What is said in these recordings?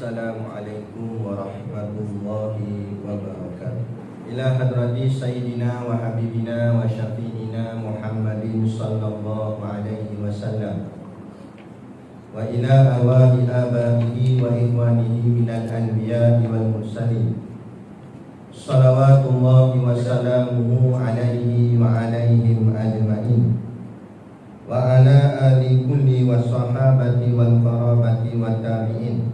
Assalamualaikum warahmatullahi wabarakatuh. Ila hadrati Sayyidina wa Habibina wa Syafi'ina Muhammadin sallallahu alaihi wasallam, wa ila arwahi abaihi wa ikhwanihi minal anbiya'i wal mursalin, salawatullahi wa salamuhu alaihi wa alaihim ajma'in, wa ala ali kulli wa sahabati wal qarabati wa tabi'in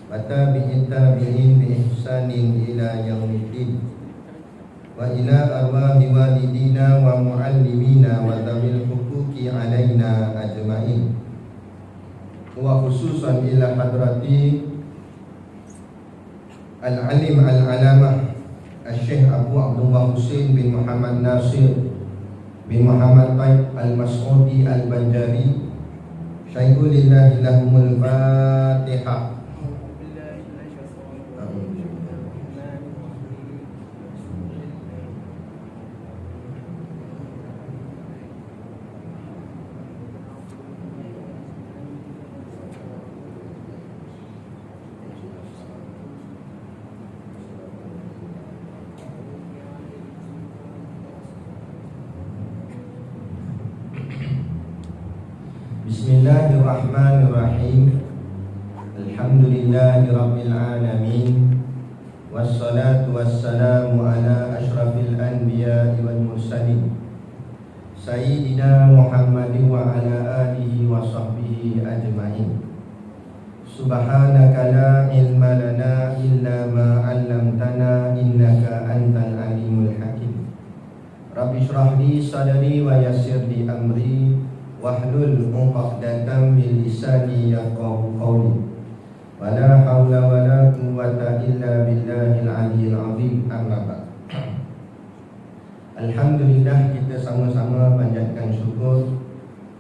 wa tabi'in tabi'in bi ihsanin ila yaumiddin, wa ila arwahi walidina wa muallimina wa dzawil huquqi alaina ajma'in, wa khususan ila hadrati al-alim al-alamah Al-Syekh Abu Abdullah Husain bin Muhammad Nasir bin Muhammad Taib Al-Mas'udi Al-Banjari. Syaikhulillah lahumul Fatihah. Bismillahirrahmanirrahim. Alhamdulillahi rabbil alamin, wassalatu wassalamu ala ashrafil anbiya'i wal mursalin, Sayyidina Muhammadin wa ala alihi wa sahbihi ajma'in. Subhanaka la ilma lana illa ma 'allamtana innaka antal alimul hakim. Rabbi shrah li sadri wa yassir li amri wahlul 'uqdatam min lisani yafqahu qawli. Wala haula wala quwwata illa billahil aliyyil azim. Amma ba'd. Alhamdulillah, kita sama-sama panjatkan syukur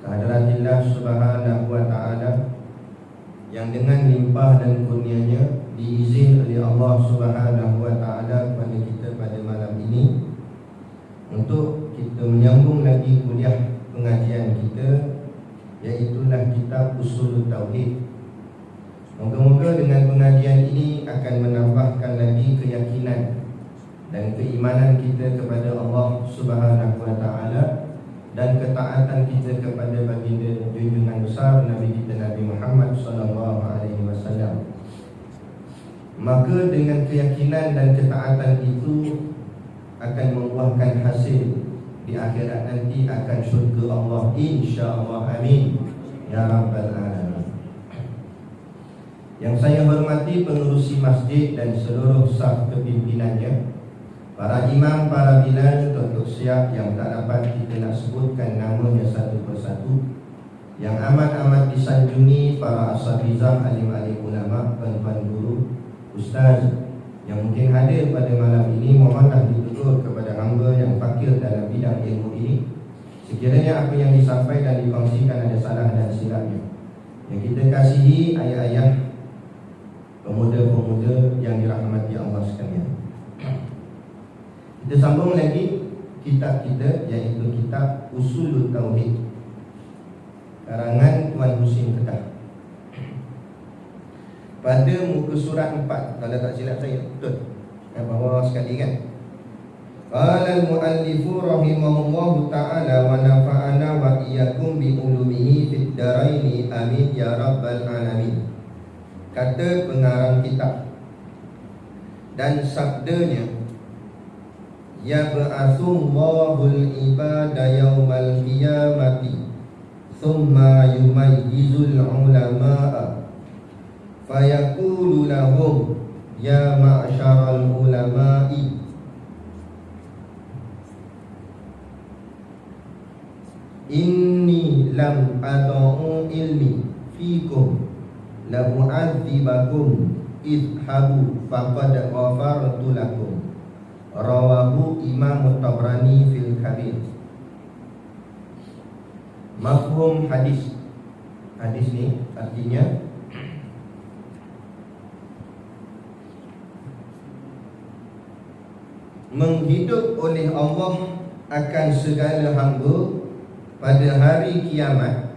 kehadiratillah subhanahu wa ta'ala yang dengan limpah dan kurnianya diizin oleh Allah subhanahu wa ta'ala kepada kita pada malam ini untuk kita menyambung lagi kuliah pengajian kita, iaitulah kitab Ushul Tauhid. Moga-moga dengan pengajian ini akan menambahkan lagi keyakinan dan keimanan kita kepada Allah Subhanahu wa taala dan ketaatan kita kepada baginda junjungan besar Nabi kita Nabi Muhammad sallallahu alaihi wasallam. Maka dengan keyakinan dan ketaatan itu akan membuahkan hasil di akhirat nanti, akan syurga Allah insya-Allah. Amin ya rabbal alamin. Yang saya hormati pengurusi masjid dan seluruh staf kepimpinannya, para imam, para bilal, tuan-tuan siap yang tak dapat kita nak sebutkan namanya satu persatu, yang amat-amat disanjungi para asatizah, alim-alim ulama, tuan-tuan guru, ustaz yang mungkin hadir pada malam ini, mohonlah ditutur kepada hamba yang fakir dalam bidang ilmu ini. Sekiranya apa yang disampaikan dan dikongsikan ada salah dan silapnya, yang kita kasihi ayah-ayah, pemuda-pemuda yang dirahmati Allah sekalian. Kita sambung lagi kitab kita, iaitu kitab Ushul Tauhid karangan Tuan Husin Kedah. Pada muka surat 4, kalau tak silap saya, betul kat bawah sekali kan. Qala al-muallifu rahimahullahu ta'ala wa nafa'ana wa iyyakum bi ulumihi fid dharaini amin ya rabbal alamin. Kata pengarang kitab dan sabdanya, ya ba'atsullahul ibada yaumal qiyamati thumma yumayyizul ulama'a fayaqulu lahum ya ma'syaral ulama'i inni lam ad'u ilmi fikum la mu'adzibakum idhabu faqad ghafartu lakum. Rawahu Imam Tabrani fil Kabir. Mafhum hadis. Hadis ni artinya menghidup oleh Allah akan segala hamba pada hari kiamat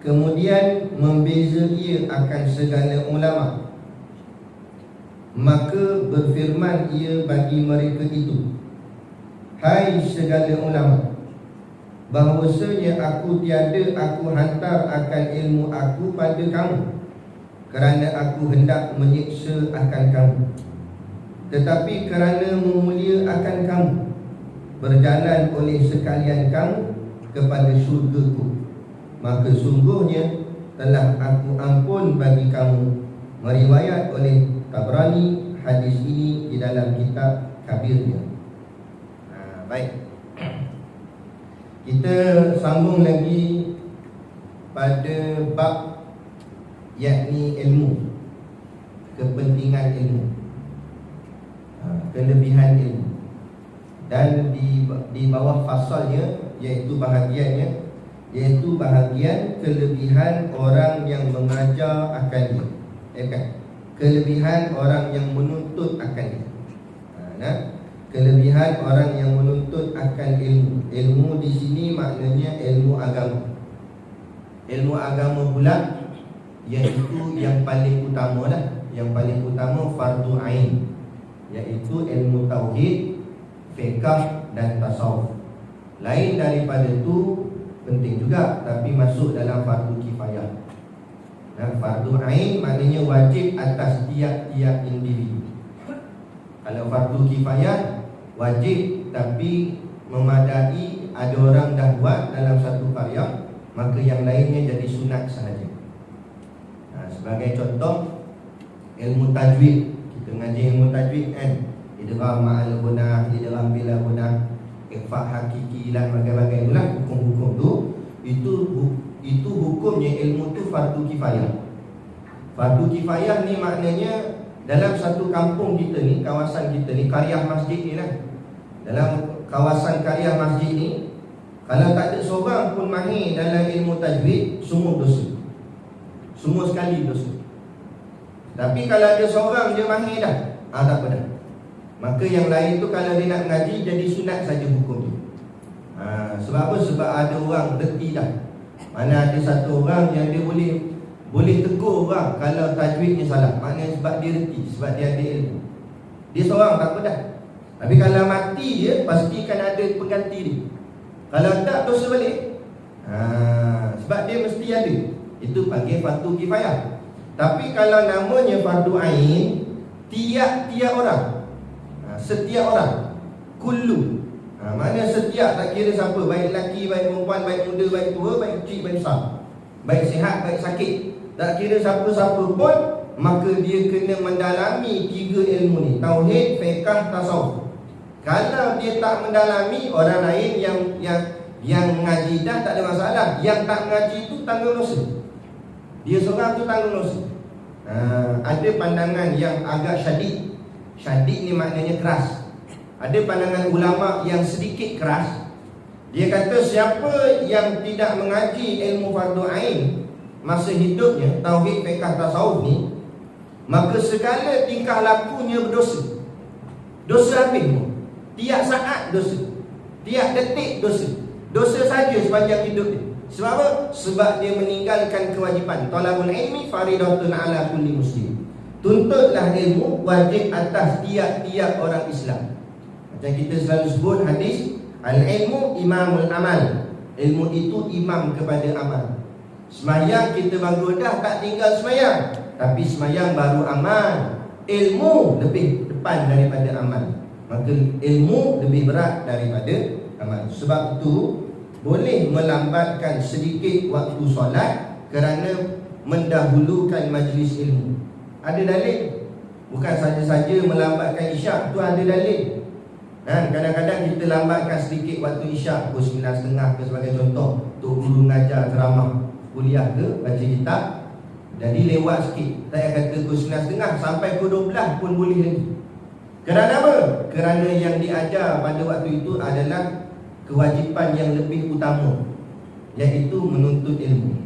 kemudian membeza ia akan segala ulama, maka berfirman ia bagi mereka itu, hai segala ulama, bahawasanya aku hantar akan ilmu aku pada kamu, kerana aku hendak menyiksa akan kamu, tetapi kerana memulia akan kamu, berjalan oleh sekalian kamu kepada syurgaku, maka sungguhnya telah aku ampun bagi kamu. Meriwayat oleh Tabrani hadis ini di dalam kitab Kabirnya. Baik, kita sambung lagi pada bab yakni ilmu, kepentingan ilmu, kelebihan ilmu. Dan di bawah fasalnya, iaitu bahagiannya, iaitu bahagian kelebihan orang yang mengajar akannya, kelebihan orang yang menuntut akannya. Kelebihan orang yang menuntut akan ilmu. Ilmu di sini maknanya ilmu agama. Ilmu agama pula iaitu yang paling utama lah. Yang paling utama fardu ain, iaitu ilmu tauhid, fiqh dan tasawuf. Lain daripada itu penting juga, tapi masuk dalam fardu kifayah. Fardu ain maknanya wajib atas tiap-tiap individu. Kalau fardu kifayah wajib tapi memadai, ada orang dah buat dalam satu karya, maka yang lainnya jadi sunat sahaja. Sebagai contoh, ilmu tajwid. Kita ngaji ilmu tajwid kan, idgham ma'al gunah, idgham bila gunah, ikhfa hakiki dan bagai-bagai itulah hukum-hukum tu. Itu hukumnya ilmu tu fardu kifayah. Fardu kifayah ni maknanya dalam satu kampung kita ni, kawasan kita ni, qaryah masjid ni lah. Dalam kawasan qaryah masjid ni, kalau tak ada seorang pun mahir dalam ilmu tajwid, semua dosa. Semua sekali dosa. Tapi kalau ada seorang je mahir dah, tak apa dah. Maka yang lain tu kalau dia nak ngaji, jadi sunat saja hukum tu. Sebab apa? Sebab ada orang reti dah. Mana ada satu orang yang dia boleh tegur orang kalau tajwidnya salah. Maknanya sebab dia reti, sebab dia ada ilmu. Dia seorang tak apa dah. Tapi kalau mati dia, pastikan ada pengganti dia. Kalau tak, dosa balik. Sebab dia mesti ada. Itu panggil fardu kifayah. Tapi kalau namanya fardu ain, tiap-tiap orang, setiap orang, kullu, mana setiap, tak kira siapa, baik lelaki, baik perempuan, baik muda, baik tua, baik kecil, baik besar, baik sihat, baik sakit, tak kira siapa-siapa pun, maka dia kena mendalami tiga ilmu ni, tauhid, fiqh, tasawuf. Kalau dia tak mendalami, orang lain yang mengaji dah tak ada masalah. Yang tak mengaji tu tanggung dosa. Dia seorang tu tanggung dosa. Ada pandangan yang agak syadid. Syadid ni maknanya keras. Ada pandangan ulama yang sedikit keras. Dia kata siapa yang tidak mengaji ilmu fardu ain masa hidupnya, tauhid, fiqh, tasawuf ni, maka segala tingkah lakunya berdosa. Dosa habis. Tiap saat dosa, tiap detik dosa. Dosa saja sepanjang hidup dia. Sebab apa? Sebab dia meninggalkan kewajipan. Talabul ilmi faridatun ala kulli muslim. Tuntutlah ilmu wajib atas tiap-tiap orang Islam. Macam kita selalu sebut hadis, al-ilmu imamul amal. Ilmu itu imam kepada amal. Semayang kita bangun dah, tak tinggal semayang, tapi semayang baru amal. Ilmu lebih depan daripada amal. Maka ilmu lebih berat daripada amal. Sebab itu boleh melambatkan sedikit waktu solat kerana mendahulukan majlis ilmu. Ada dalil. Bukan saja-saja melambatkan isyak, tu ada dalil. Kadang-kadang kita lambatkan sedikit waktu isyak, pukul 9.30 ke sebagai contoh, untuk guru mengajar ceramah, kuliah ke, baca kitab. Jadi lewat sikit, saya kata pukul 9.30 sampai pukul 12 pun boleh lagi. Kerana apa? Kerana yang diajar pada waktu itu adalah kewajipan yang lebih utama, iaitu menuntut ilmu.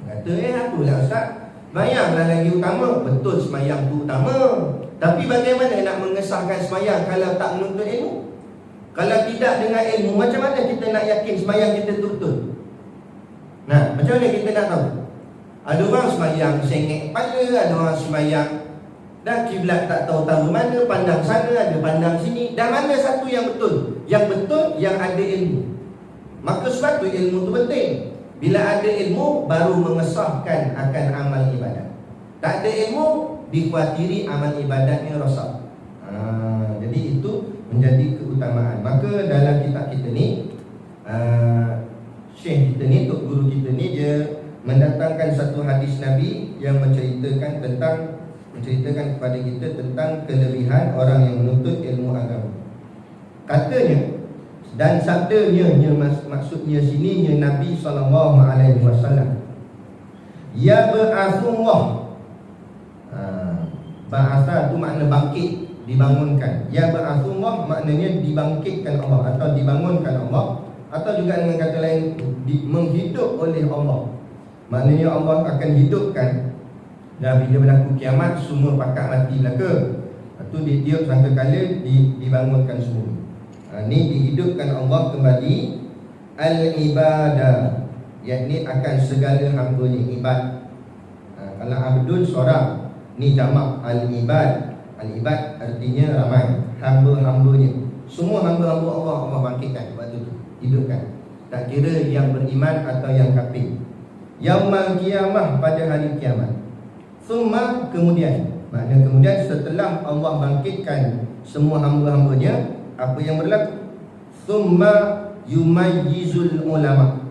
Kata apalah Ustaz, semayanglah lagi utama. Betul, semayang tu utama. Tapi bagaimana nak mengesahkan semayang kalau tak menuntut ilmu? Kalau tidak dengan ilmu, macam mana kita nak yakin semayang kita tu betul? Nah, macam mana kita nak tahu? Ada orang sembahyang sengit kepala, ada orang sembahyang dan kiblat tak tahu mana, pandang sana, ada pandang sini. Dan mana satu yang betul? Yang betul yang ada ilmu. Maka sebab tu ilmu tu penting. Bila ada ilmu, baru mengesahkan akan amal ibadat. Tak ada ilmu, dikhawatiri amal ibadatnya rosak. Jadi itu menjadi keutamaan. Maka dalam kitab kita ni, Syekh kita ni, Tok Guru kita ni, dia mendatangkan satu hadis Nabi yang menceritakan kepada kita tentang kelebihan orang yang menuntut ilmu agama. Katanya, dan sabdanya, maksudnya sini Nabi SAW, ya ba'athullah. Ba'atha tu makna bangkit, dibangunkan. Ya ba'athullah maknanya dibangkitkan Allah atau dibangunkan Allah, atau juga dengan kata lain menghidup oleh Allah. Maknanya Allah akan hidupkan. Dan bila berlaku kiamat, semua pakat mati belaka. Itu dia sangka kala dibangunkan semua. Ini dihidupkan Allah kembali. Al-ibadah, yakni akan segala hamba-Nya, ibad. Kalau abdun seorang, ni jamak al-ibad. Al-ibad artinya ramai, hamba-hamba-Nya. Semua hamba-hamba Allah bangkitkan waktu itu, hidupkan. Tak kira yang beriman atau yang kafir. Yaumal qiyamah, pada hari kiamat. Summa, kemudian, maknanya kemudian setelah Allah bangkitkan semua hamba-hamba-Nya, apa yang berlaku? Summa yumayyizul ulama.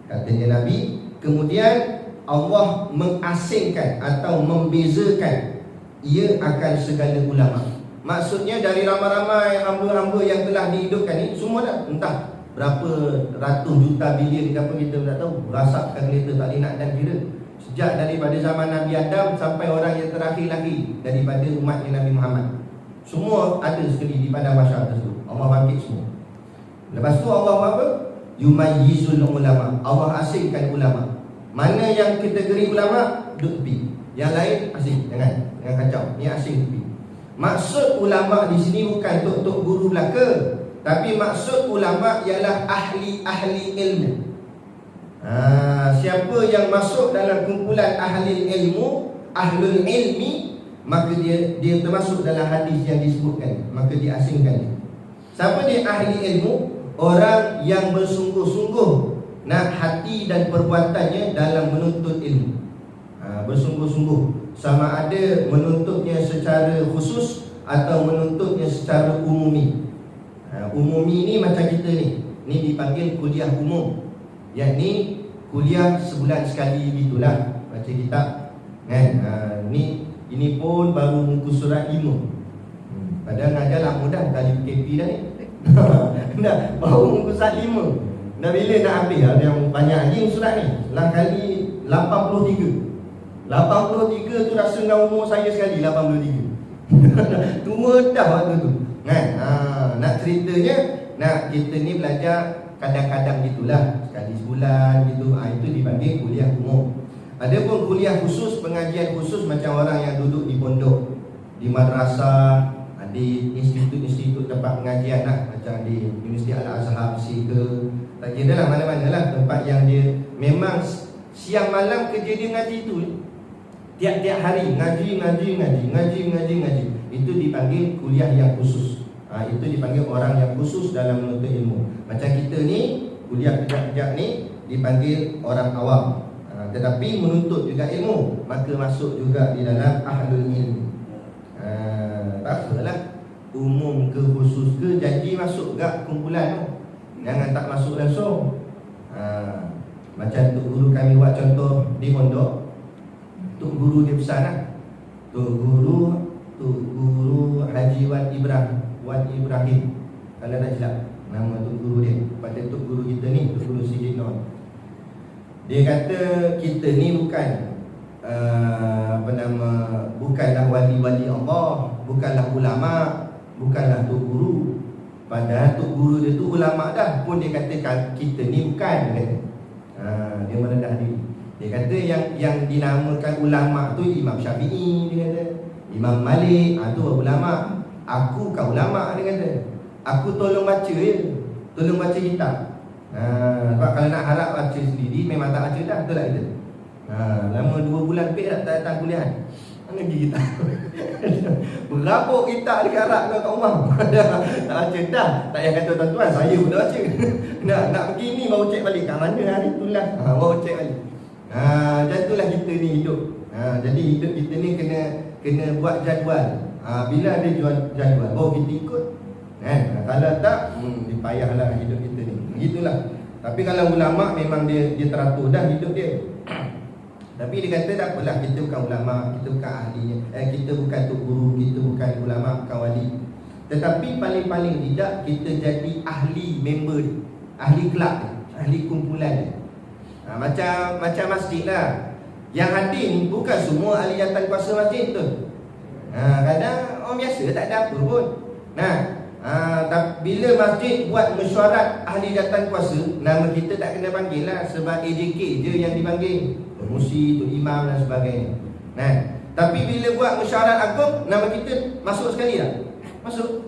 Katanya Nabi, kemudian Allah mengasingkan atau membezakan ia akan segala ulama. Maksudnya dari ramai-ramai hamba-hamba yang telah dihidupkan ni, semua dah entah berapa ratus juta bilion apa kita tak tahu, rasapkan kereta tak boleh nak dan kira. Sejak daripada zaman Nabi Adam sampai orang yang terakhir lagi daripada umatnya Nabi Muhammad, semua ada sekali di padang mahsyar tersebut. Allah bangkit semua. Lepas tu Allah apa? Yumayyizul ulama. Allah asingkan ulama. Mana yang kategori ulama, duduk tepi. Yang lain asing, jangan kacau. Ni asing tepi. Maksud ulama di sini bukan tok-tok guru belaka, tapi maksud ulama ialah ahli-ahli ilmu. Siapa yang masuk dalam kumpulan ahli ilmu, ahlul ilmi, maka dia termasuk dalam hadis yang disebutkan, maka diasingkan. Siapa dia ahli ilmu? Orang yang bersungguh-sungguh nak hati dan perbuatannya dalam menuntut ilmu. Bersungguh-sungguh, sama ada menuntutnya secara khusus atau menuntutnya secara umumi. Umumi ni macam kita ni dipanggil kuliah umum, yakni kuliah sebulan sekali gitulah, baca kitab kan. Ini pun baru muka surat 5. Padahal ngajar lah mudah, kali PKP dah ni. Dah baru muka surat 5. Dah bila nak habis? Ada yang banyak lagi surat ni. Lah kali 83. 83 tu rasa dengan umur saya sekali, 83. Tua dah waktu tu kan. Nak ceritanya, kita ni belajar kadang-kadang gitulah, sekali sebulan gitu. Itu dipanggil kuliah umum. Ada pun kuliah khusus, pengajian khusus macam orang yang duduk di pondok, di madrasah, di institut-institut tempat pengajian lah, macam di Universiti Al-Azhar ke, tak kira lah mana-mana lah tempat yang dia memang siang malam kerja dia ngaji tu. Tiap-tiap hari ngaji. Itu dipanggil kuliah yang khusus. Itu dipanggil orang yang khusus dalam menuntut ilmu. Macam kita ni, kuliah kejap-kejap ni dipanggil orang awam. Tetapi menuntut juga ilmu, maka masuk juga di dalam ahlul ilmi. Tak apalah, umum ke khusus ke, janji masuk juga kumpulan tu. Jangan tak masuk langsung. Macam Tok Guru kami buat contoh di pondok. Tok Guru dia pesan lah, Tok Guru Haji Wan Ibrahim, kalau tak silap nama Tok Guru dia. Pada Tok Guru kita ni, Tok Guru Sidinon, dia kata kita ni bukan bukanlah wali-wali Allah, bukanlah ulama, bukanlah Tok Guru. Padahal Tok Guru dia tu ulama dah, pun dia kata kita ni bukan, dia kata. Dia merendah diri. Dia kata yang dinamakan ulama tu Imam Syafi'i, dia kata, Imam Malik, tu ulama. Aku bukan ulama, dia kata. Aku tolong baca je, tolong baca kitab. Sebab kalau nak harap baca sendiri memang tak baca dah, betul tak kita? Lama 2 bulan lebih tak datang kuliah. Mana pergi kita? Berapa kita dekat Arab kat rumah. Tak baca dah. Tak payah kata tuan-tuan, saya pun dah baca. Nak pergi ni baru cek balik. Kat mana hari tu lah, baru cek balik. Macam itulah kita ni hidup. Jadi hidup kita ni kena buat jadual. Bila ada jadual baru kita ikut. Kalau tak, dipayahlah hidup kita ni. Begitulah. Tapi kalau ulama memang dia teratur dah hidup dia. Tapi dia kata tak apalah, kita bukan ulama, kita bukan ahlinya, kita bukan tok guru, kita bukan ulama, bukan wali. Tetapi paling-paling tidak kita jadi ahli member dia, ahli kelab dia, ahli kumpulan dia. Macam masjid lah. Yang hadir ni bukan semua ahli jawatan kuasa masjid tu. Kadang orang biasa tak ada apa pun. Bila masjid buat mesyuarat ahli jawatan kuasa, nama kita tak kena panggil lah, sebab AJK je yang dipanggil, Musi, Tok Imam dan sebagainya. Tapi bila buat mesyuarat agung, nama kita masuk sekali tak? Masuk.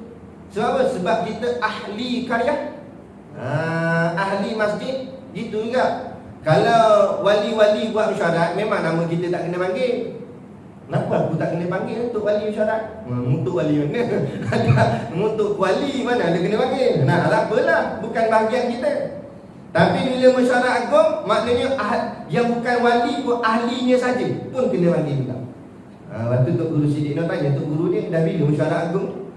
Sebab apa? Sebab kita ahli karya, ahli masjid. Gitu juga. Kalau wali-wali buat mesyuarat, memang nama kita tak kena panggil. Kenapa aku tak kena panggil untuk wali mesyuarat? Untuk wali mana? Untuk wali mana ada kena panggil? Tak apalah, bukan bahagian kita. Tapi bila mesyuarat agung, maknanya yang bukan wali pun ahlinya saja pun kena panggil juga. Waktu Tok Guru Siddiq Nur tanya Tok Guru ni dah bila mesyuarat agung?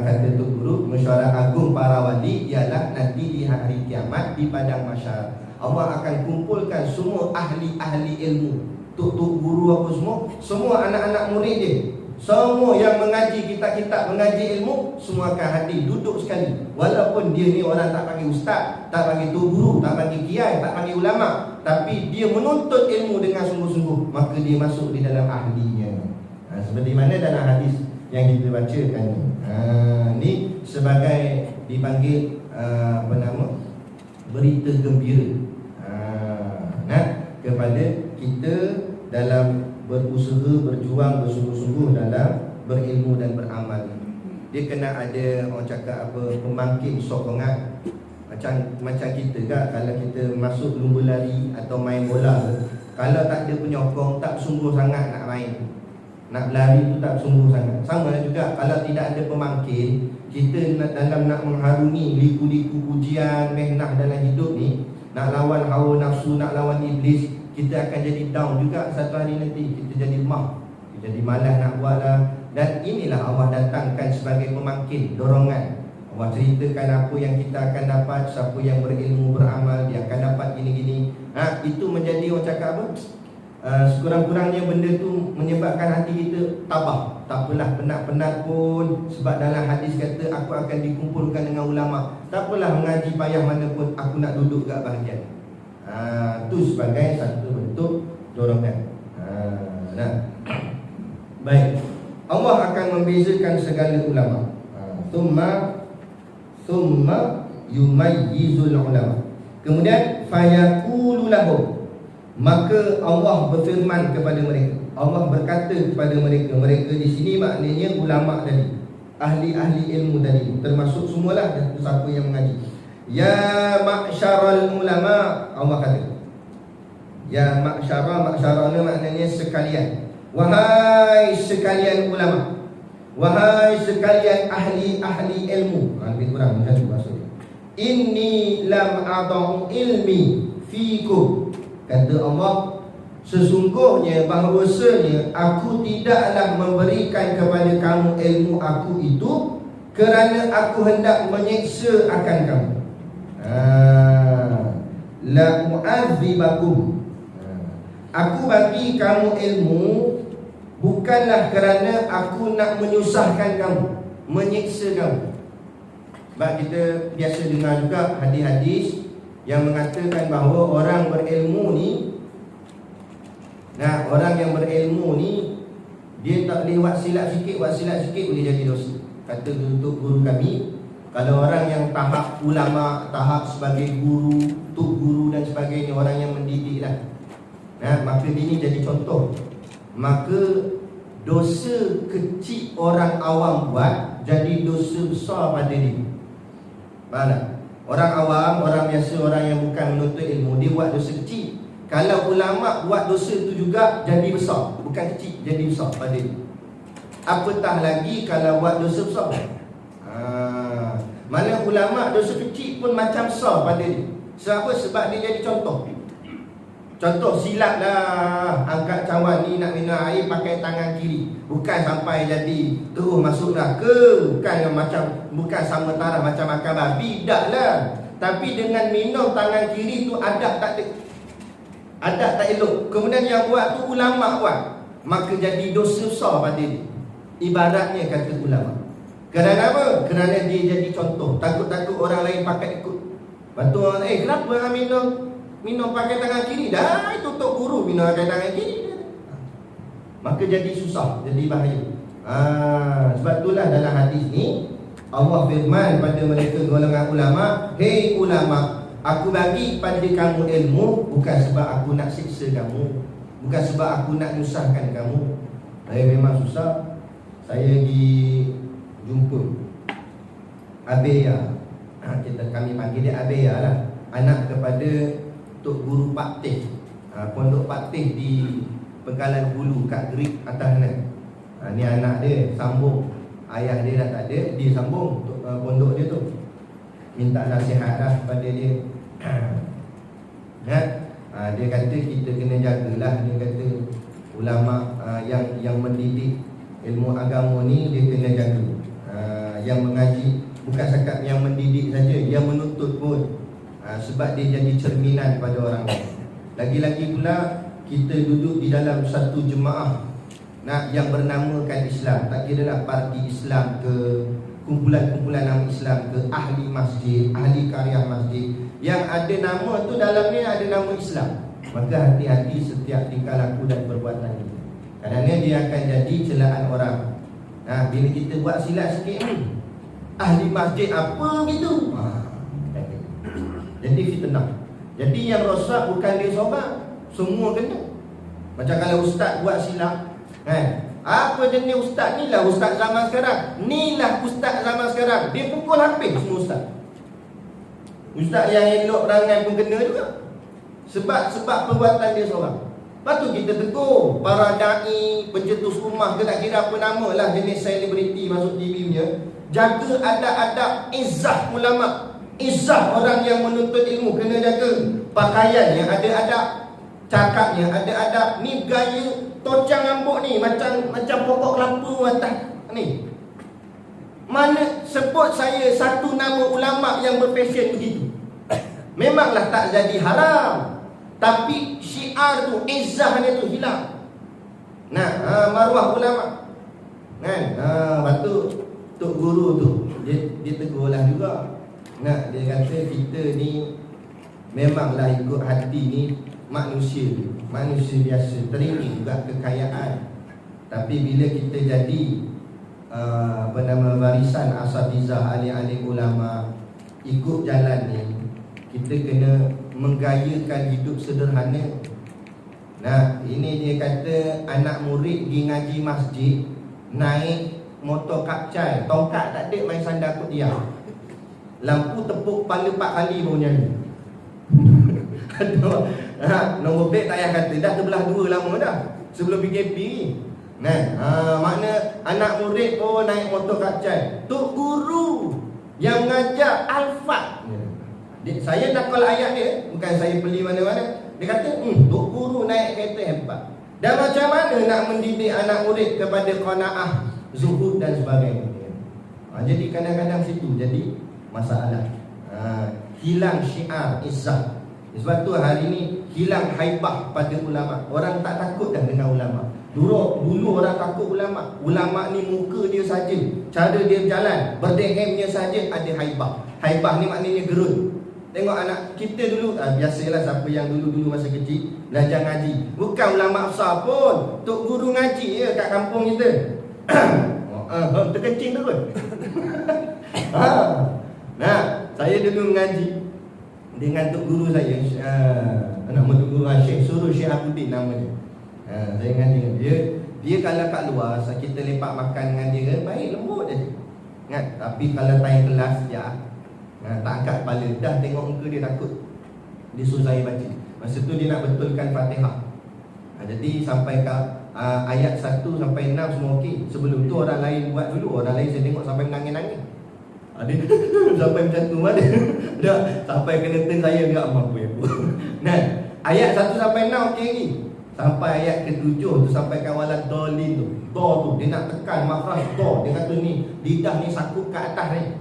Kata Tok Guru, mesyuarat agung para wali ialah nanti di hari kiamat di padang mahsyar. Allah akan kumpulkan semua ahli-ahli ilmu, tok guru apa semua anak-anak murid dia, semua yang mengaji kitab-kitab, mengaji ilmu, semua akan hadir, duduk sekali. Walaupun dia ni orang tak panggil ustaz, tak panggil tok guru, tak panggil kiai, tak panggil ulama, tapi dia menuntut ilmu dengan sungguh-sungguh, maka dia masuk di dalam ahlinya. Seperti mana dalam hadis yang kita bacakan ni. Ni sebagai dipanggil berita gembira kepada kita dalam berusaha, berjuang, bersungguh-sungguh dalam berilmu dan beramal. Dia kena ada, orang cakap apa, pembangkit sokongan. Macam kita kan, kalau kita masuk lumba lari atau main bola, kalau tak ada penyokong, tak sungguh sangat nak main, nak berlari tu tak sungguh sangat. Sama juga kalau tidak ada pembangkit, kita dalam nak mengharungi liku-liku ujian, mehnah dalam hidup ni, nak lawan hawa nafsu, nak lawan iblis, kita akan jadi down juga satu hari nanti. Kita jadi lemah, kita jadi malas nak buat lah. Dan inilah Allah datangkan sebagai pemangkin, dorongan. Allah ceritakan apa yang kita akan dapat. Siapa yang berilmu, beramal, dia akan dapat gini-gini. Itu menjadi, orang cakap apa, sekurang-kurangnya benda tu menyebabkan hati kita tabah. Tak apalah, penat-penat pun, sebab dalam hadis kata aku akan dikumpulkan dengan ulama. Tak apalah mengaji payah mana pun, aku nak duduk kat bahagian. Itu sebagai satu bentuk dorongan. Baik, Allah akan membezakan segala ulama. Thumma yumayyizul ulama. Kemudian fayaqulu lahum, maka Allah berfirman kepada mereka. Allah berkata kepada mereka. Mereka di sini maknanya ulama tadi, ahli-ahli ilmu tadi, termasuk semualah siapa yang mengaji. Ya ma'syaral ulama, Allah kata. Ya ma'syara ni maknanya sekalian. Wahai sekalian ulama, wahai sekalian ahli-ahli ilmu. Lebih kurang macam tu maksudnya. Inni lam a'dhu ilmi fikum. Kata Allah, sesungguhnya bahawasanya aku tidaklah memberikan kepada kamu ilmu aku itu kerana aku hendak menyiksa akan kamu. La mu'adzibakum. Aku bagi kamu ilmu bukanlah kerana aku nak menyusahkan kamu, menyiksa kamu. Sebab kita biasa dengar juga hadis-hadis yang mengatakan bahawa orang berilmu ni, orang yang berilmu ni, dia tak boleh buat silap sikit boleh jadi dosa. Kata untuk guru kami, kalau orang yang tahap ulama, tahap sebagai guru, tok guru dan sebagainya, orang yang mendidik lah, maka ini jadi contoh. Maka dosa kecil orang awam buat jadi dosa besar pada dia. Faham tak? Orang awam, orang biasa, orang yang bukan menuntut ilmu, dia buat dosa kecil. Kalau ulama buat dosa tu juga jadi besar, bukan kecil, jadi besar pada dia. Apatah lagi kalau buat dosa besar. Mana ulama dosa kecil pun macam besar pada dia. Sebab apa? Sebab dia jadi contoh. Contoh, silap lah angkat cawan ni nak minum air pakai tangan kiri, bukan sampai jadi terus masuk neraka. Bukan sama taraf macam makan babi. Tak lah. Tapi dengan minum tangan kiri tu adab tak elok. Kemudian yang buat tu ulama buat, maka jadi dosa besar pada dia. Ibaratnya kata ulama. Kerana apa? Kerana dia jadi contoh. Takut-takut orang lain pakai ikut. Lepas tu orang, kenapa minum pakai tangan kiri? Dah, itu tok guru minum pakai tangan kiri. Maka jadi susah, jadi bahaya. Sebab itulah dalam hadis ni Allah firman pada mereka golongan ulama, "Hei ulama, aku bagi pada kamu ilmu bukan sebab aku nak siksa kamu, bukan sebab aku nak nyusahkan kamu." Saya memang susah. Saya dijumpa Abeya, kami panggil dia Abeya lah, anak kepada Tok Guru Pak Teh, Pondok Pak Teh di Pengkalan Hulu kat Gerik atas sana. Ni anak dia sambung. Ayah dia dah tak ada, dia sambung pondok dia tu. Minta nasihat lah pada dia. Dia kata kita kena jagalah. Dia kata ulama yang mendidik ilmu agama ni dia kena jaga. Yang mengaji bukan cakap yang mendidik saja, yang menuntut pun. Sebab dia jadi cerminan pada orang lain. Lagi-lagi pula kita duduk di dalam satu jemaah yang bernamakan Islam. Tak kira lah parti Islam ke, kumpulan-kumpulan nama Islam ke, ahli masjid, ahli karya masjid, yang ada nama tu dalamnya ada nama Islam. Maka hati-hati setiap tingkah laku dan perbuatan itu, kerana dia akan jadi celaan orang. Bila kita buat silap sikit, ahli masjid apa gitu, jadi fitnah. Jadi yang rosak bukan dia seorang, semua kena. Macam kalau ustaz buat silap, apa jenis ustaz ni lah ustaz zaman sekarang. Ni lah ustaz zaman sekarang. Dia pukul habis semua ustaz. Ustaz yang elok rangai pun kena juga. Sebab perbuatan dia seorang. Lepas tu kita tegur para da'i, pencetus rumah ke, tak kira apa nama lah, jenis selebriti masuk TV punya. Jaga adab-adab, izzah ulama', izzah orang yang menuntut ilmu, kena jaga. Pakaiannya ada adab, cakapnya ada adab. Ni gaya tocang rambut ni macam pokok kelapa atas ni. Mana sebut saya satu nama ulama yang berfashion begitu. Memanglah tak jadi haram, tapi syiar tu, izzahnya tu hilang. Maruah ulama. Lepas tu Tok Guru tu dia tegurlah juga. Dia kata kita ni memanglah ikut hati ni manusia biasa, teringin juga kekayaan. Tapi bila kita jadi barisan asatizah, ahli-ahli ulama, ikut jalan ni, kita kena menggayakan hidup sederhana. Ini dia kata anak murid pergi ngaji masjid, naik motor kapcai, tongkat tak ada, main sandal kot dia. Lampu tepuk kepala 4 kali baru nyanyi. Nombor plate tak payah kata, dah terbelah 2 lama dah, sebelum PKP ni. Makna anak murid naik motor kapcai. Tok Guru yang mengajar Al-Fat, saya nakal ayat dia, bukan saya beli mana-mana. Dia kata Tok Guru naik kereta hebat. Dan macam mana nak mendidik anak murid kepada qanaah, zuhud dan sebagainya. Jadi kadang-kadang situ jadi masalah. Hilang syiar izzah. Sebab tu hari ni hilang haibah pada ulama. Orang tak takut dah dengan ulama. Dulu orang takut ulama. Ulama ni muka dia saja, cara dia berjalan, berdehemnya saja ada haibah. Haibah ni maknanya gerun. Tengok anak kita dulu, biasalah siapa yang dulu-dulu masa kecil belajar ngaji, bukan ulama besar pun, Tok Guru ngaji je kat kampung kita. Terkencing terus. Saya dulu mengaji dengan Tok Guru saya, nama Tok Guru Syekh Suruh Syekh Abudin namanya. Saya ngaji dengan dia kalau kat luar kita lepak makan dengan dia, baik lembut je. Tapi kalau time kelas, Tak angkat kepala. Dah tengok muka dia takut. Dia suruh saya baca. Masa tu dia nak betulkan Fatihah. Jadi sampai ke ayat 1 sampai 6 semua okey. Sebelum tu orang lain buat dulu. Orang lain saya tengok sampai menangis-nangis. Dia sampai macam tu ada. Dah sampai kena turn saya juga apa ya. Nah, ayat 1 sampai 6 okey lagi. Sampai ayat ke-7 tu sampai kawalan dolin tu. Do tu dia nak tekan makhraj do. Dia kata ni lidah ni sakut ke atas ni.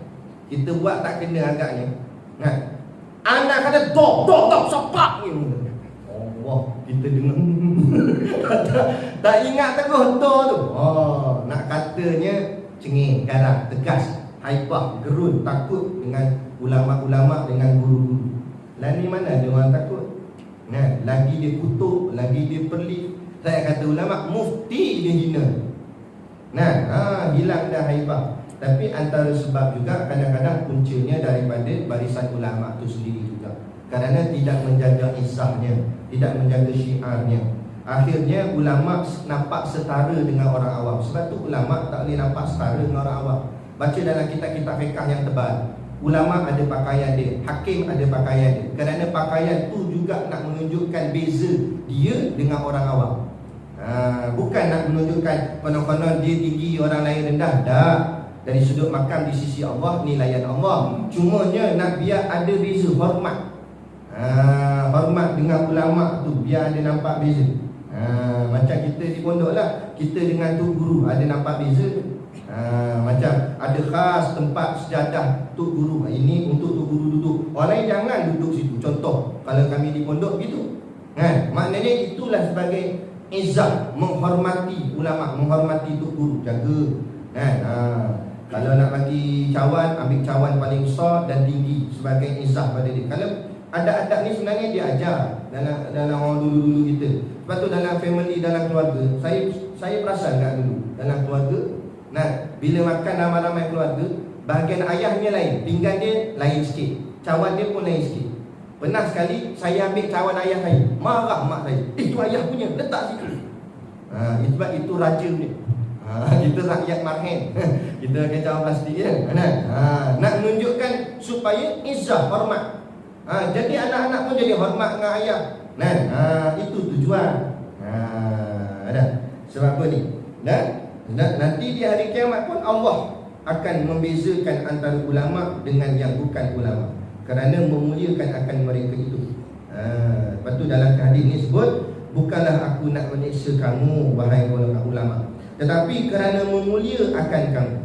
Kita buat tak kena agaknya. Nah. Anak kata do sepak ni. Allah, kita dengar. tak ingat terus do tu. Nak katanya cengeng, garang, tegas, haibah, gerun, takut dengan ulama-ulama, dengan guru-guru. Lah ni mana dia orang takut? Nah, lagi dia kutuk, lagi dia pelik. Saya kata ulama mufti dia hina. Nah, hilang dah haibah. Tapi antara sebab juga kadang-kadang puncanya daripada barisan ulama tu sendiri juga. Kerana tidak menjaga izzahnya, tidak menjaga syiarnya. Akhirnya ulama nampak setara dengan orang awam. Sebab tu ulama tak boleh nampak setara dengan orang awam. Baca dalam kitab-kitab fiqh yang tebal. Ulama ada pakaian dia, hakim ada pakaian dia. Kerana pakaian tu juga nak menunjukkan beza dia dengan orang awam. Bukan nak menunjukkan konon-konon dia tinggi, orang lain rendah. Tak. Dari sudut makam di sisi Allah, nilaian Allah. Cumanya nak biar ada beza, hormat. Hormat dengan ulama tu, biar ada nampak beza. Macam kita di pondok lah, kita dengan tu guru ada nampak beza. Macam ada khas tempat sejadah tu guru. Ini untuk tu guru duduk. Orang lain jangan duduk situ. Contoh, kalau kami di pondok gitu. Maknanya itulah sebagai izzah, menghormati ulama, menghormati tu guru, jaga. Kalau nak bagi cawan, ambil cawan paling besar dan tinggi sebagai izzah pada dia. Kalau adab-adab ni sebenarnya dia ajar dalam orang dulu-dulu kita. Sebab tu dalam family, dalam keluarga, saya perasan kat dulu dalam keluarga. Bila makan ramai-ramai keluarga, bahagian ayahnya lain, pinggan dia lain sikit, cawan dia pun lain sikit. Pernah sekali saya ambil cawan ayah saya, marah mak saya, itu ayah punya, letak situ. Sebab itu raja ni. Kita rakyat marhen. Kita pakai cawan plastik je. Nak menunjukkan supaya izzah, hormat. Jadi anak-anak pun jadi hormat dengan ayah. Itu tujuan. Sebab apa ni? Nanti di hari kiamat pun Allah akan membezakan antara ulama dengan yang bukan ulama, kerana memuliakan akan mereka itu. Lepas tu dalam hadis ni sebut, bukanlah aku nak menyiksa kamu wahai ulama, tetapi kerana memulia akan kamu.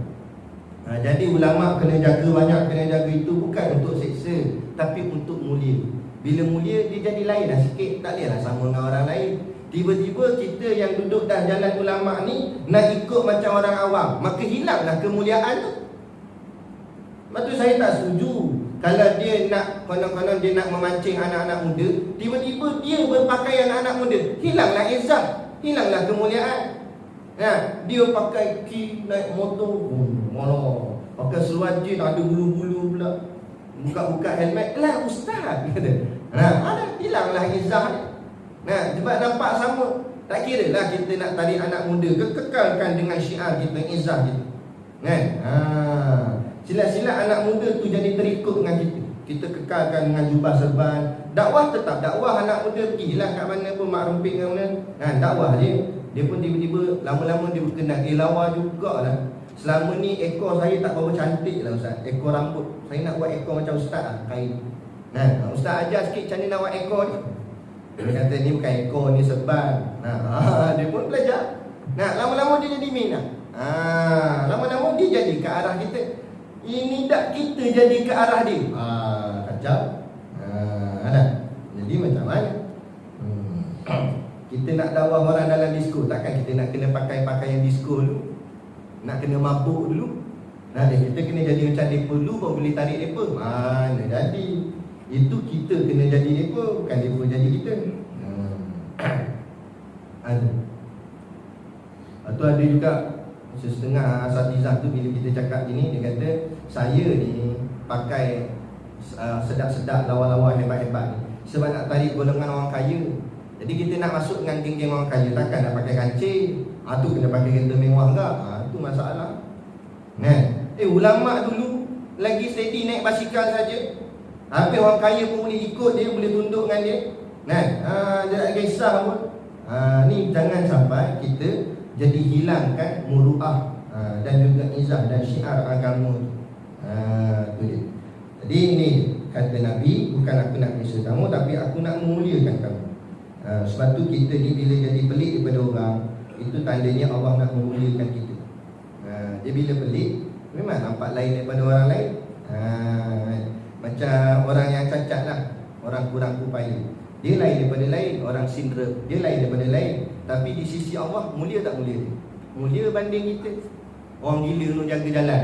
Jadi ulama kena jaga banyak, kena jaga itu bukan untuk seksa, tapi untuk mulia. Bila mulia dia jadi lain dah sikit, tak boleh lah sama dengan orang lain. Tiba-tiba kita yang duduk dah jalan ulama ni nak ikut macam orang awam, maka hilanglah kemuliaan tu. Lepas tu saya tak setuju kalau dia nak, konon-konon dia nak memancing anak-anak muda, tiba-tiba dia berpakaian anak muda, hilanglah izzah, hilanglah kemuliaan. Dia pakai ki, naik motor, pakai seluar jeans ada bulu-bulu pula, buka-buka helmet lah ustaz kata. Hilanglah izzah ni. Sebab nampak sama. Tak kira lah kita nak tarik anak muda, kekalkan dengan syiar kita, izzah kita. Sila-sila anak muda tu jadi terikut dengan kita. Kita kekalkan dengan jubah serban. Dakwah tetap dakwah, anak muda pergilah kat mana pun, mak rempik kat mana, dakwah je. Dia pun tiba-tiba lama-lama dia berkenan, lawa jugalah. Selama ni ekor saya tak berapa cantik lah ustaz, ekor rambut. Saya nak buat ekor macam ustaz lah, kain. Ustaz ajar sikit macam mana nak buat ekor ni. Dia kata ni bukan ekor, ni serban. Dia pun belajar. Lama-lama dia jadi minat. Lama-lama dia jadi ke arah kita. Ini tak kita jadi ke arah dia. Kacau. Jadi macam mana? Kita nak dakwah orang dalam disko, takkan kita nak kena pakai pakaian disko dulu, nak kena mabuk dulu. Kita kena jadi macam mereka dulu baru boleh tarik mereka. Mana jadi. Itu kita kena jadi mereka, bukan mereka jadi kita. Atau ada juga setengah asatizah tu, bila kita cakap gini, dia kata saya ni pakai sedap-sedap, lawa-lawa, hebat-hebat ni sebab nak tarik golongan orang kaya. Jadi kita nak masuk dengan geng-geng orang kaya, takkan nak pakai kancing. Tu kena pakai kereta mewah ke? Tu masalah. Ulama dulu lagi steady naik basikal saja. Habis orang kaya pun boleh ikut dia, boleh tunduk dengan dia. Kan? Dia tak kisah pun. Ni jangan sampai kita jadi hilangkan muruah dan juga izah dan syiar agama tu. Tu dia. Jadi ni kata Nabi, bukan aku nak kisah kamu, tapi aku nak memuliakan kamu. Sebab tu kita ni bila jadi pelik daripada orang, itu tandanya Allah nak memuliakan kita. Dia bila pelik, memang nampak lain daripada orang lain. Macam orang yang cacat lah, orang kurang upaya, dia lain daripada lain. Orang sindera, dia lain daripada lain. Tapi di sisi Allah, mulia tak mulia dia? Mulia banding kita. Orang gila nak jaga jalan,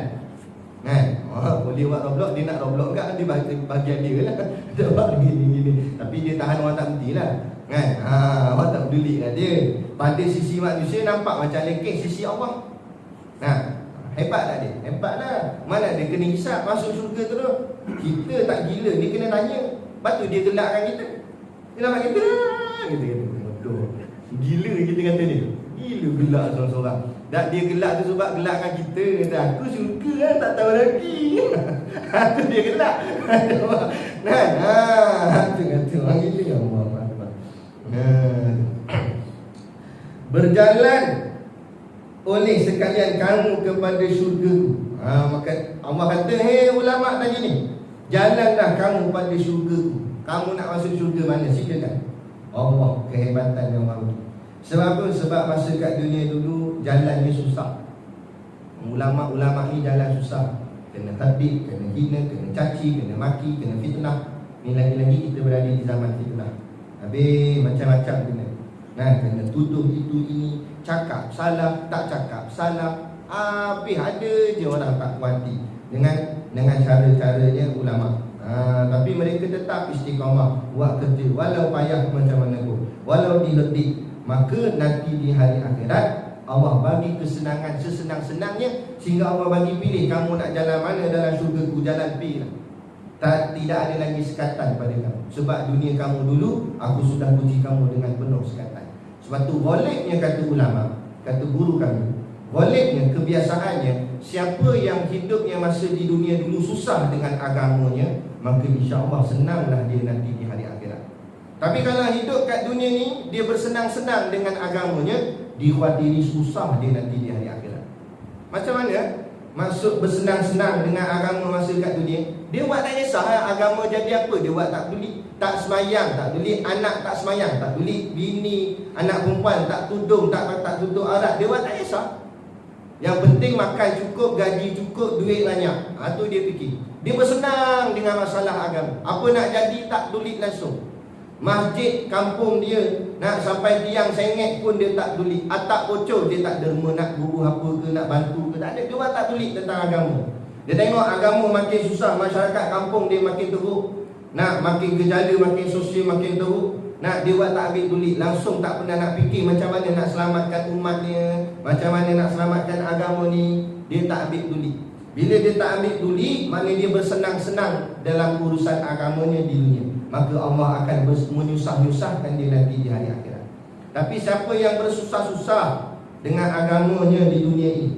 kan? Boleh buat Roblox, dia nak Roblox kat, dia bahagian dia lah. Dia buat gini-gini, tapi dia tahan orang tak berhenti lah, kan? Orang tak peduli lah dia. Pada sisi manusia nampak macam lekeh, sisi Allah, hebat tak dia? Hebat lah. Mana dia kena hisap, masuk syurga terus. Kita tak gila, dia kena tanya. Lepas tu dia gelakkan kita. Dia nampak kita, kita bodoh, gila kita kata dia. Gila gelak seorang-seorang. Dan dia gelak tu sebab gelakkan kita. Kata aku syurga lah, tak tahu lagi. Tu dia gelak. Tu kata orang gila. Allah. Berjalan oleh sekalian kamu kepada syurgaku. Maka Allah kata, hei ulama tadi ni, jalanlah kamu pada syurgaku. Kamu nak masuk syurga mana? Silakan. Allah, kehebatan yang mahu. Sebab apa? Sebab masa kat dunia dulu jalannya susah. Ulama-ulama ni jalan susah. Kena tabik, kena hina, kena caci, kena maki, kena fitnah. Ni lagi-lagi kita berada di zaman fitnah. Habis macam-macam kena. Kena tuduh itu ini, cakap salah, tak cakap salah. Habis ada je orang tak puati dengan cara-caranya ulama. Tapi mereka tetap istiqamah buat kerja walau payah macam mana pun, walau diletik. Maka nanti di hari akhirat Allah bagi kesenangan sesenang-senangnya, sehingga Allah bagi pilih kamu nak jalan mana dalam syurgaku, jalan P lah. Tidak ada lagi sekatan pada kamu. Sebab dunia kamu dulu aku sudah puji kamu dengan penuh sekatan. Sebab tu ghalibnya kata ulama, kata guru kami, ghalibnya, kebiasaannya, siapa yang hidupnya masa di dunia dulu susah dengan agamanya, maka insya-Allah senanglah dia nanti di hari akhirat. Tapi kalau hidup kat dunia ni dia bersenang-senang dengan agamanya, dikhawatiri susah dia nanti di hari akhirat. Macam mana? Maksud bersenang-senang dengan agama masa kat dunia, dia buat tak kisah agama jadi apa, dia buat tak peduli. Tak semayang, tak peduli. Anak tak semayang, tak peduli. Bini, anak perempuan tak tudung, tak tutup aurat, dia buat tak kisah. Yang penting makan cukup, gaji cukup, duit banyak. Tu dia fikir. Dia bersenang dengan masalah agama. Apa nak jadi tak peduli langsung. Masjid kampung dia nak sampai tiang sengit pun dia tak peduli. Atap bocor dia tak derma, nak bubuh apa ke, nak bantu ke, tak ada. Dia buat tak peduli tentang agama. Dia tengok agama makin susah, masyarakat kampung dia makin teruk, nak makin gejala, makin sosial makin teruk, nak dia buat tak ambil peduli. Langsung tak pernah nak fikir macam mana nak selamatkan umatnya, macam mana nak selamatkan agama ni. Dia tak ambil peduli. Bila dia tak ambil peduli, mana dia bersenang-senang dalam urusan agamanya di dunia, maka Allah akan menyusah-nyusahkan dia nanti di hari akhirat. Tapi siapa yang bersusah-susah dengan agamanya di dunia ini,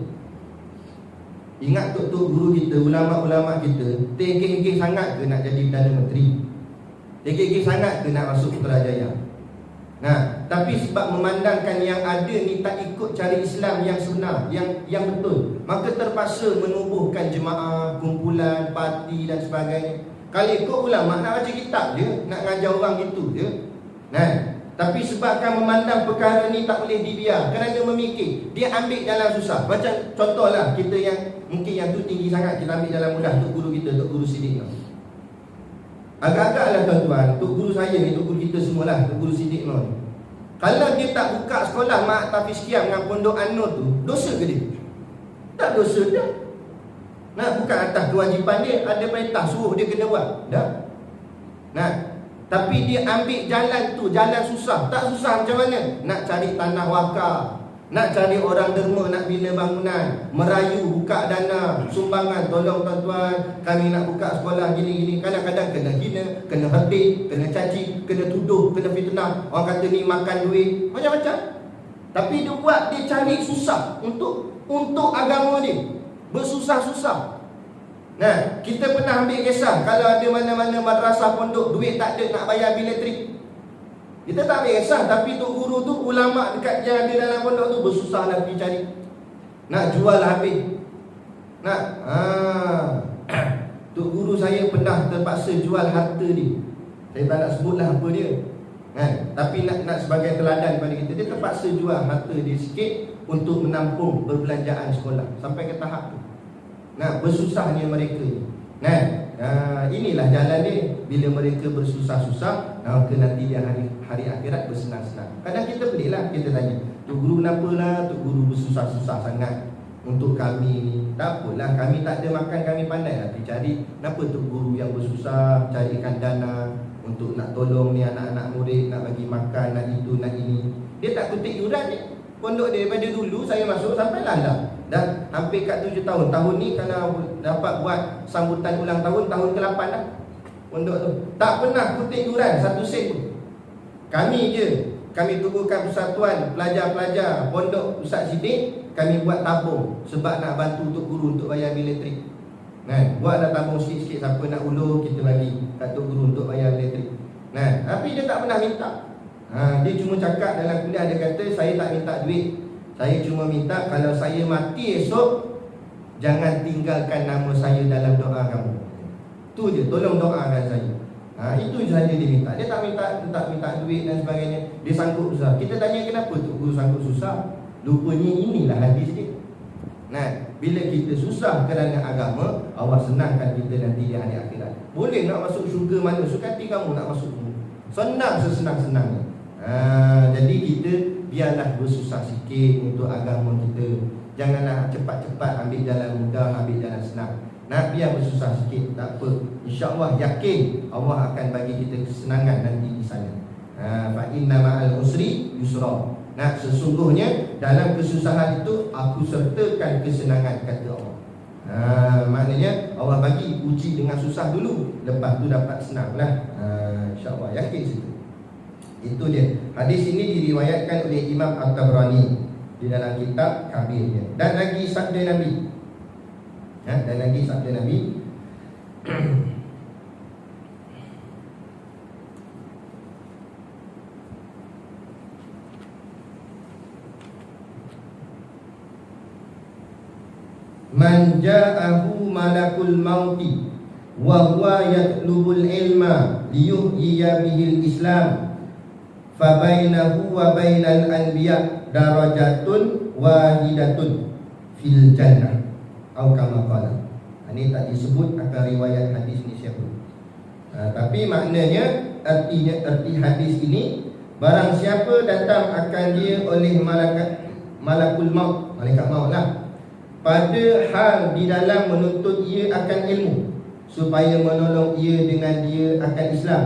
ingat tok-tok guru kita, ulama-ulama kita, tegeh-tegeh sangat ke nak jadi Perdana Menteri, tegeh-tegeh sangat ke nak masuk Putrajaya. Tapi sebab memandangkan yang ada ni tak ikut cara Islam yang sebenar, yang betul, maka terpaksa menubuhkan jemaah, kumpulan, parti dan sebagainya. Kalau ikut ulama nak baca kitab je, nak ngajar orang gitu je. Tapi sebabkan memandang perkara ni tak boleh dibiar, kerana memikir, dia ambil jalan susah. Macam contohlah kita yang mungkin yang tu tinggi sangat, kita ambil jalan mudah. Tok guru kita, Tok Guru Siddiq. Agak-agaklah tuan-tuan, Tok Guru saya ni, Tok Guru kita semualah, Tok Guru Siddiq ni. Kalau dia tak buka sekolah Mak Tafiz Kiam dengan Pondok An-Nur tu, dosa ke dia? Tak dosa dia. Bukan atas kewajipan dia, ada perintah suruh dia kena buat. Tapi dia ambil jalan tu, jalan susah. Tak susah macam mana? Nak cari tanah wakaf, nak cari orang derma, nak bina bangunan, merayu, buka dana, sumbangan. Tolong tuan-tuan, kami nak buka sekolah gini-gini. Kadang-kadang kena hina, kena herdik, kena caci, kena tuduh, kena fitnah. Orang kata ni makan duit, macam-macam. Tapi dia buat, dia cari susah untuk agama dia. Bersusah-susah. Nah, kita pernah ambil kisah kalau ada mana-mana madrasah pondok duit tak ada nak bayar bil elektrik. Kita tak ambil kisah, tapi tok guru tu, ulama dekat yang ada dalam pondok tu bersusah nak pergi cari. Nak jual habis. Nak tok guru saya pernah terpaksa jual harta dia. Saya tak nak sebutlah apa dia. Tapi nak sebagai teladan pada kita, dia terpaksa jual harta dia sikit untuk menampung perbelanjaan sekolah sampai ke tahap tu. Bersusahnya mereka ni. Inilah jalan dia. Bila mereka bersusah-susah, maka nanti dia hari akhirat bersenang-senang. Kadang kita peliklah, kita tanya, Tok Guru kenapalah Tok Guru bersusah-susah sangat untuk kami ni? Tak apalah, kami tak ada makan, kami pandai lah pergi cari. Kenapa Tok Guru yang bersusah carikan dana untuk nak tolong ni anak-anak murid, nak bagi makan, nak itu, nak ini? Dia tak kutip yuran ni. Pondok dia daripada dulu saya masuk sampai lah. Dan hampir kat 7 tahun. Tahun ni kalau dapat buat sambutan ulang tahun, tahun ke-8 lah pondok tu. Tak pernah kutip yuran satu sen pun. Kami je, kami tubuhkan persatuan pelajar-pelajar pondok Ustaz Siddiq, kami buat tabung sebab nak bantu Tok Guru untuk bayar bil elektrik. Buatlah tabung sikit-sikit, siapa nak ulur kita bagi kat Tok Guru untuk bayar bil elektrik. Tapi dia tak pernah minta. Dia cuma cakap dalam kuliah, dia kata saya tak minta duit. Saya cuma minta kalau saya mati esok, jangan tinggalkan nama saya dalam doa kamu. Tu je, tolong doakan saya. Itu saja dia minta. Dia tak minta duit dan sebagainya. Dia sanggup susah. Kita tanya kenapa Tok Guru sanggup susah? Lupanya inilah hadis dia. Bila kita susah kerana agama, Allah senangkan kita nanti di hari akhirat. Boleh nak masuk syurga mana? Suka hati kamu nak masuk syurga. Senang sesenang-senangnya. Jadi kita biarlah bersusah sikit untuk agama kita. Janganlah cepat-cepat ambil jalan mudah, ambil jalan senang. Biar bersusah sikit, tak apa. InsyaAllah yakin Allah akan bagi kita kesenangan nanti di sana. Fa inna ma'al usri yusra. Sesungguhnya dalam kesusahan itu aku sertakan kesenangan, kata Allah. Maknanya Allah bagi uji dengan susah dulu, lepas tu dapat senang lah. InsyaAllah yakin situ. Itu dia. Hadis ini diriwayatkan oleh Imam At-Tabrani di dalam kitab Kabirnya. Dan lagi sabda Nabi. Man ja'ahu malakul mauti wa huwa yatlubul ilma liyuhyiya bihil Islam fa bainahu wa bainal anbiya darajatun wahidatun fil jannah atau kama qala. Ini tak disebut akan riwayat hadis ni siapa. Tapi maknanya arti hadis ini, barang siapa datang akan dia oleh malakul maut, malaikat maut lah, pada hal di dalam menuntut ia akan ilmu supaya menolong ia dengan dia akan Islam,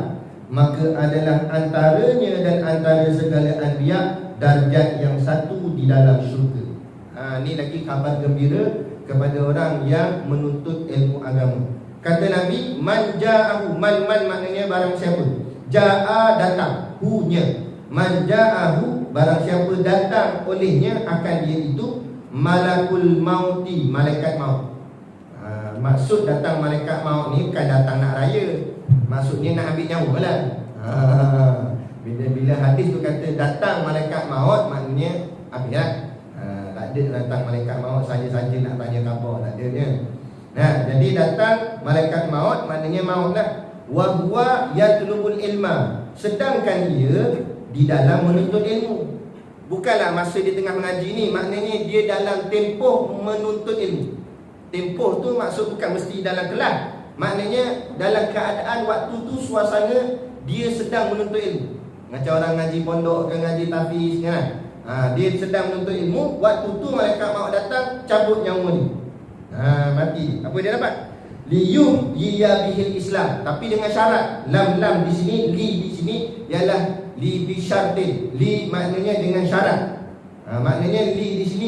maka adalah antaranya dan antara segala anbiya darjat yang satu di dalam syurga. Ini lagi kabar gembira kepada orang yang menuntut ilmu agama. Kata Nabi, man ja'ahu, man maknanya barang siapa, ja'a datang, hu-nya, man ja'ahu barang siapa datang olehnya akan dia itu malakul mauti, malaikat maut. Maksud datang malaikat maut ni bukan datang nak raya, maksudnya nak ambil nyawa lah. Bila hadis tu kata datang malaikat maut, maknanya ambil lah. Tak ada datang malaikat maut saja-saja nak tanya khabar, tak ada dia. Jadi datang malaikat maut maknanya maut lah. Wa huwa yatlubul ilma, sedangkan dia di dalam menuntut ilmu. Bukanlah masa dia tengah mengaji ni, maknanya dia dalam tempoh menuntut ilmu. Tempoh tu maksud bukan mesti dalam kelas, maknanya dalam keadaan waktu tu suasana dia sedang menuntut ilmu. Macam orang ngaji pondok ke ngaji tafiz kan, dia sedang menuntut ilmu, waktu tu malaikat maut datang cabut nyawa ni. Mati. Apa dia dapat? Liyuhyiya bihil Islam, tapi dengan syarat. Lam di sini, li di sini ialah li bi syartin. Li maknanya dengan syarat. Maknanya li di sini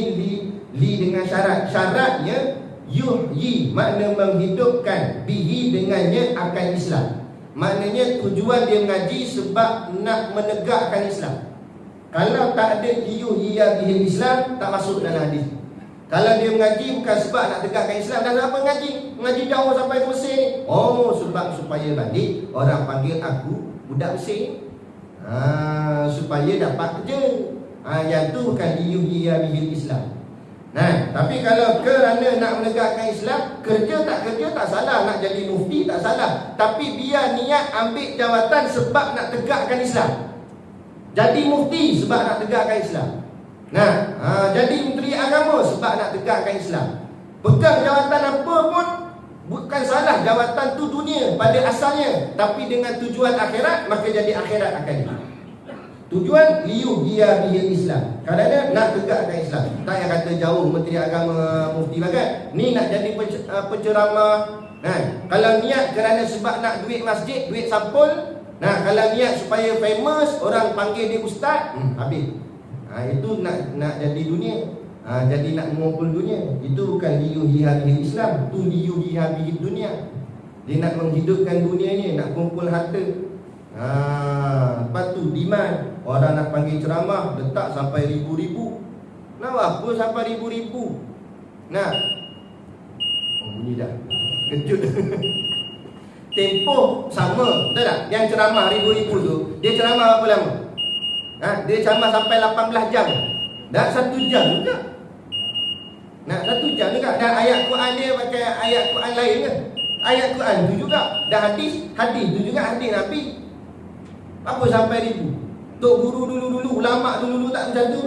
li dengan syarat. Syaratnya yuhyi, makna menghidupkan, bihi dengannya akan Islam. Maknanya tujuan dia mengaji sebab nak menegakkan Islam. Kalau tak ada liyuhyiya bihil Islam, tak masuk dalam hadis. Kalau dia mengaji bukan sebab nak tegakkan Islam. Dan apa mengaji? Mengaji jauh sampai ke Mesir ni. Oh, sebab supaya balik orang panggil aku budak Mesir. Supaya dapat kerja. Yang tu bukan liyuhiya bihil Islam. Nah, tapi kalau kerana nak menegakkan Islam, kerja tak salah, nak jadi mufti tak salah. Tapi biar niat ambil jawatan sebab nak tegakkan Islam. Jadi mufti sebab nak tegakkan Islam. Nah, jadi menteri agama sebab nak tegakkan Islam. Pegang jawatan apa pun bukan salah, jawatan tu dunia pada asalnya, tapi dengan tujuan akhirat, maka jadi akhirat akan dia. Tujuan liyuhiya bihil Islam, kerana nak tegakkan Islam. Tak yang kata jauh menteri agama mufti bagat. Ni nak jadi penceramah. Kalau niat kerana sebab nak duit masjid, duit sampul. Kalau niat supaya famous, orang panggil dia ustaz, habis. Itu nak jadi dunia. Jadi nak mengumpul dunia. Itu bukan liyuhiya bihil Islam, tu liyuhiya bihil dunia. Dia nak menghidupkan dunia ni, nak kumpul harta. Lepas tu demand. Orang nak panggil ceramah, letak sampai ribu-ribu. Nak apa sampai ribu-ribu? Bunyi dah, kejut. Tempoh sama, betul tak? Yang ceramah ribu-ribu tu, dia ceramah berapa lama? Dia ceramah sampai 18 jam. Dah 1 jam juga. 1 jam juga. Dan ayat Quran dia pakai ayat Quran lain kan? Ayat Quran tu juga. Dan hadis tu juga hadis Nabi. Apa sampai ribu? Tok guru dulu-dulu, ulama dulu-dulu tak macam tu.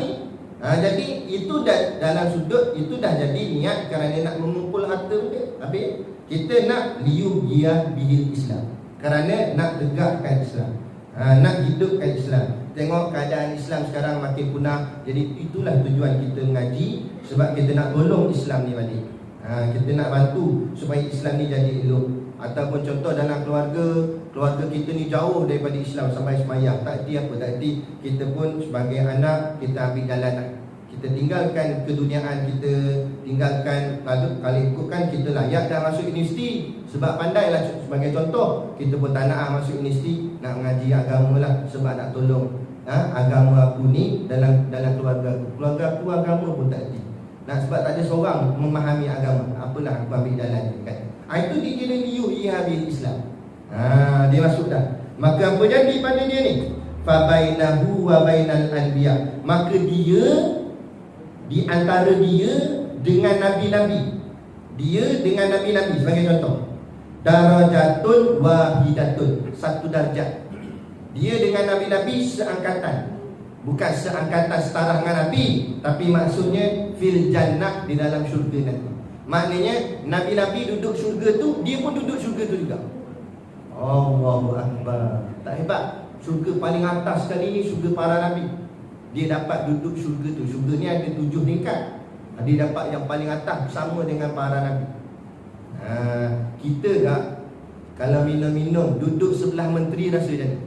Ni. Jadi itu dah dalam sudut, itu dah jadi niat kerana nak mengumpul harta dia. Habis kita nak liyuhiya bihil Islam, kerana nak tegakkan Islam, nak hidupkan Islam. Tengok keadaan Islam sekarang makin punah. Jadi itulah tujuan kita mengaji, sebab kita nak tolong Islam ni balik. Kita nak bantu supaya Islam ni jadi elok. Ataupun contoh dalam keluarga kita ni jauh daripada Islam sampai semayang, tak erti apa, tak erti. Kita pun sebagai anak, kita ambil jalan lah. Kita tinggalkan keduniaan, kita tinggalkan. Kalau ikutkan, kita layak dah masuk universiti. Sebab pandai lah, sebagai contoh, kita pun tak nak masuk universiti, nak mengaji agama lah. Sebab nak tolong agama aku ni dalam keluarga aku. Keluarga aku agama pun tak erti. Sebab tak ada seorang memahami agama. Apalah aku ambil jalan ni kan. Itu dikira liyuhiya bihil Islam. Dia masuk dah. Maka apa jadi pada dia ni? Fa bainahu wa bainal anbiya. Maka dia, di antara dia dengan nabi-nabi, dia dengan nabi-nabi, sebagai contoh, darajatun wahidatun, satu darjat. Dia dengan nabi-nabi seangkatan. Bukan seangkatan setara dengan nabi, tapi maksudnya fil jannah, di dalam syurga nanti. Maknanya nabi-nabi duduk syurga tu, dia pun duduk syurga tu juga. Allahu Akbar. Tak hebat? Syurga paling atas sekali ni syurga para nabi. Dia dapat duduk syurga tu. Syurga ni ada 7 tingkat. Dia dapat yang paling atas bersama dengan para nabi. Kita tak, kalau minum-minum duduk sebelah menteri rasa macam ni.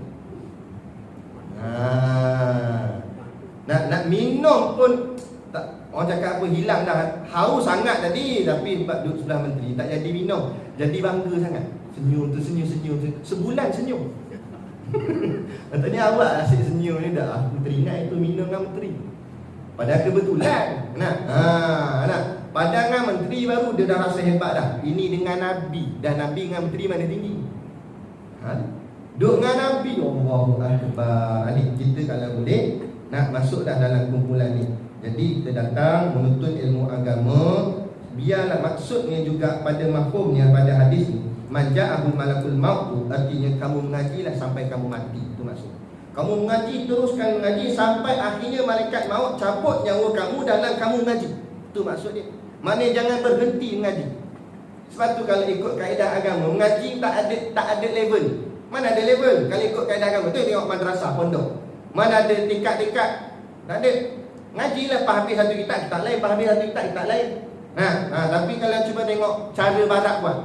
Nak minum pun tak. Orang cakap apa, hilang dah. Haus sangat tadi, tapi sebab duduk sebelah menteri tak jadi minum. Jadi bangga sangat. Senyum tu senyum. Sebulan senyum. Katanya awak asyik senyum ni dah. Aku teringat itu minum dengan menteri. Padahal kebetulan. Padahal dengan menteri baru dia dah rasa hebat dah. Ini dengan Nabi. Dan Nabi dengan menteri mana tinggi? Duduk dengan Nabi. Allahu Akbar. Kita kalau boleh nak masuk dah dalam kumpulan ni. Jadi kita datang menuntut ilmu agama. Biarlah maksudnya juga pada mafhumnya pada hadis ni, man ja'ahul malakul maut tu artinya kamu mengajilah sampai kamu mati. Itu maksud. Kamu mengaji, teruskan mengaji sampai akhirnya malaikat maut cabut nyawa kamu dalam kamu mengaji. Itu maksud dia. Maknanya jangan berhenti mengaji. Sebab tu kalau ikut kaedah agama, mengaji tak ada level. Mana ada level? Kalau ikut kaedah agama tu tengok madrasah, pondok. Mana ada tingkat-tingkat? Tak ada. Ngajilah pas habis satu kitab lain, pas habis satu kitab lain. Tapi kalau cuba tengok cara barat buat,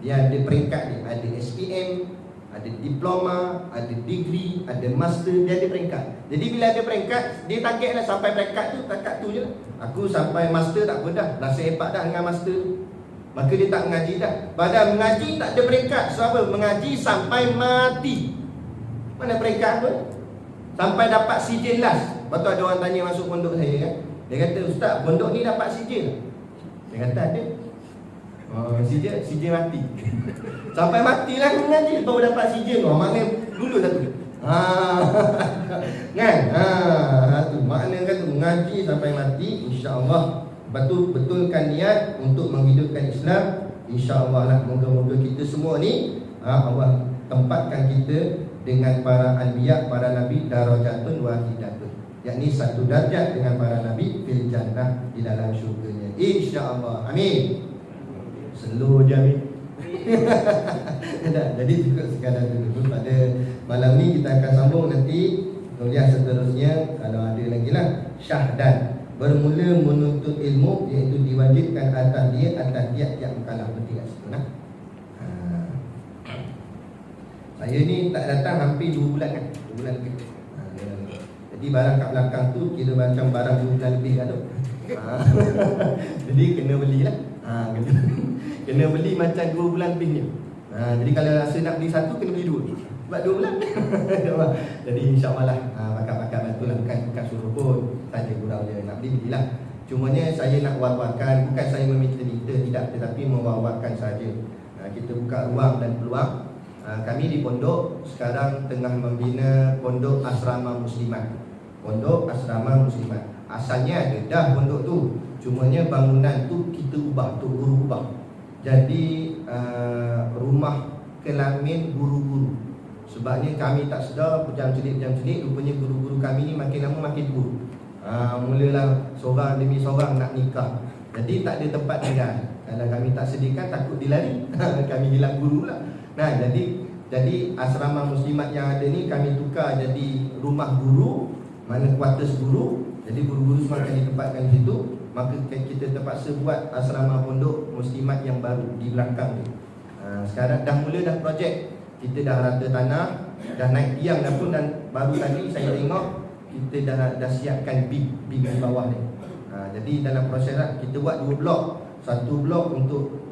dia ada peringkat dia. Ada SPM, ada diploma, ada degree, ada master, dia ada peringkat. Jadi bila ada peringkat, dia targetlah sampai peringkat tu je. Aku sampai master tak apa dah, rasa hebat dah dengan master tu. Maka dia tak mengaji dah. Padahal mengaji tak ada peringkat. Sebab apa? Mengaji sampai mati. Mana peringkat tu? Sampai dapat sijil last. Lepas tu ada orang tanya masuk pondok saya kan, Dia kata, "Ustaz, pondok ni dapat sijil?" Dia kata, "Ada." Sijil mati. Sampai matilah mengaji baru dapat sijil. Maknanya dulu satu. Kan? Tu makna kata mengaji sampai mati, insya-Allah. Betulkan niat untuk menghidupkan Islam, insya-Allah lah. Moga-moga kita semua ni Allah tempatkan kita dengan para anbiya, para nabi, darajatun wahidatun, yakni satu darjat dengan para nabi fil jannah, di dalam syurganya, insya-Allah. Amin. Slow je amin. Jadi cukup sekadar dulu. Pada malam ni kita akan sambung nanti kuliah seterusnya, kalau ada lagi lah, syahdan, bermula menuntut ilmu, iaitu diwajibkan atas dia, atas tiap-tiap mukallaf. Penting kat situ lah. Saya ni tak datang hampir 2 bulan kan, 2 bulan lebih. Jadi barang kat belakang tu kira macam barang 2 bulan lebih kan tu. Jadi kena belilah. Kena beli macam 2 bulan lebih ni. Jadi kalau rasa nak beli satu, kena beli 2 sebab 2 bulan. Jadi insya-Allah lah, bakat-bakat bantu lah. Bukan suruh pun, saja gurau je, nak belilah. Cumanya saya nak war-warkan, bukan saya meminta-minta, tidak, tetapi mewar-warkan saja. Kita buka ruang dan peluang. Kami di pondok sekarang tengah membina pondok asrama muslimat. Pondok asrama muslimat. Asalnya ada dah pondok tu, cumanya bangunan tu kita ubah, tu guru ubah. Jadi rumah kelamin guru-guru. Sebabnya kami tak sedar, jam celik, rupanya guru-guru kami ni makin lama makin buruk. Mulalah seorang demi seorang nak nikah. Jadi tak ada tempat tinggal. Kalau kami tak sediakan, takut dilari. Kami hilang guru lah. Jadi asrama muslimat yang ada ni kami tukar jadi rumah guru, mana kuartus guru. Jadi guru-guru semua akan ditempatkan di situ. Maka kita terpaksa buat asrama pondok muslimat yang baru di belakang tu. Sekarang dah mula dah projek. Kita dah rata tanah, dah naik tiang dah pun, dan baru tadi saya tengok kita dah siapkan big di bawah ni. Jadi dalam proses lah, kita buat 2 blok. Satu blok untuk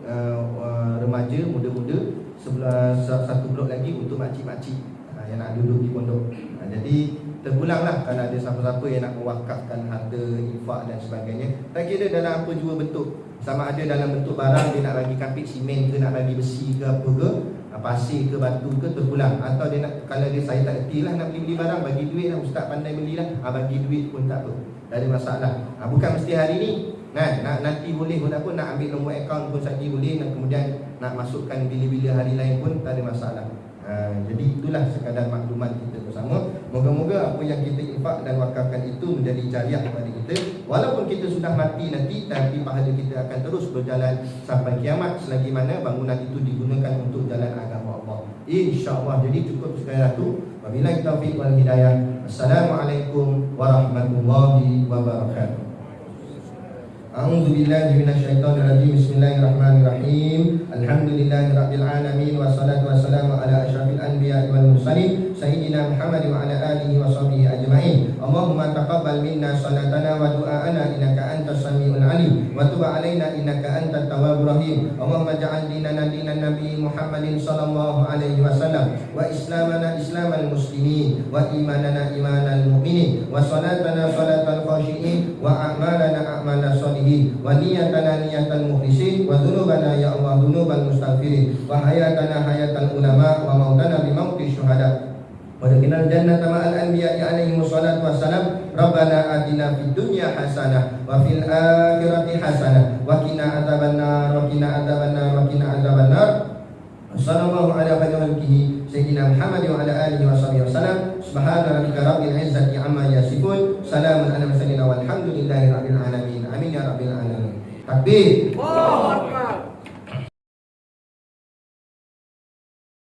remaja muda-muda, sebelah satu blok lagi untuk makcik-makcik yang nak duduk di pondok. Jadi terpulanglah kalau ada siapa-siapa yang nak mewakafkan harta, infak dan sebagainya. Tak kira dalam apa jua bentuk, sama ada dalam bentuk barang, dia nak bagi kapit simen ke, nak bagi besi ke, apa ke, pasir ke, batu ke, terpulang. Atau dia nak, kalau dia saya tak erti lah, nak beli barang, bagi duit lah, ustaz pandai belilah, bagi duit pun tak apa, tak ada masalah. Bukan mesti hari ni, nanti boleh pun tak apa, nak ambil nombor akaun pun saja boleh, dan kemudian nak masukkan bila-bila hari lain pun tak ada masalah. Jadi itulah sekadar maklumat kita bersama. Moga-moga apa yang kita infak dan wakafkan itu menjadi jariah kepada kita. Walaupun kita sudah mati nanti, tapi pahala kita akan terus berjalan sampai kiamat, selagi mana bangunan itu digunakan untuk jalan agama Allah, insya-Allah. Jadi cukup sekadar itu. Wabillahi taufiq wal hidayah. Assalamualaikum warahmatullahi wabarakatuh. A'udzu billahi minasyaitonir rajim. Bismillahirrahmanirrahim. Alhamdulillahirabbil alamin, wassalatu wassalamu ala asyrafil anbiya'i wal mursalin sayyidina Muhammad wa ala alihi wa sahbihi ajma'in. Allahumma taqabbal minna salatana wa du'ana innaka antas samiul alim wa tub alaina innaka antat tawwabur rahim. Allahumma ja'al dinana dinan nabi Muhammadin sallallahu alaihi wasallam, wa islamana islamal muslimin, wa imanana imanal mu'minin, wa salatana salatal khashiin, wa a'malana a'malas salihin, wa niyatana niyatal mukhlisin, wa dhunubana ya Allah dhunubal mustaghfirin, wa hayatana hayatal ulama, wa mautana bi mauti syuhada, wa dakhilal jannata ma'al anbiya'i alaihi wassalatu wassalam. Rabbana atina fid dunya hasanah wa fil akhirati hasanah wa qina adzabannar, wa qina adzabannar, wa qina adzabannar. Sallallahu ala khalqihi sayyidina Muhammad wa ala alihi wa sahbihi wasallam. Subhana rabbika rabbil izzati amma yasifun, salamun ala mursalin walhamdulillahi rabbil alamin. Amin ya rabbil alamin. Takbir. Allahu akbar.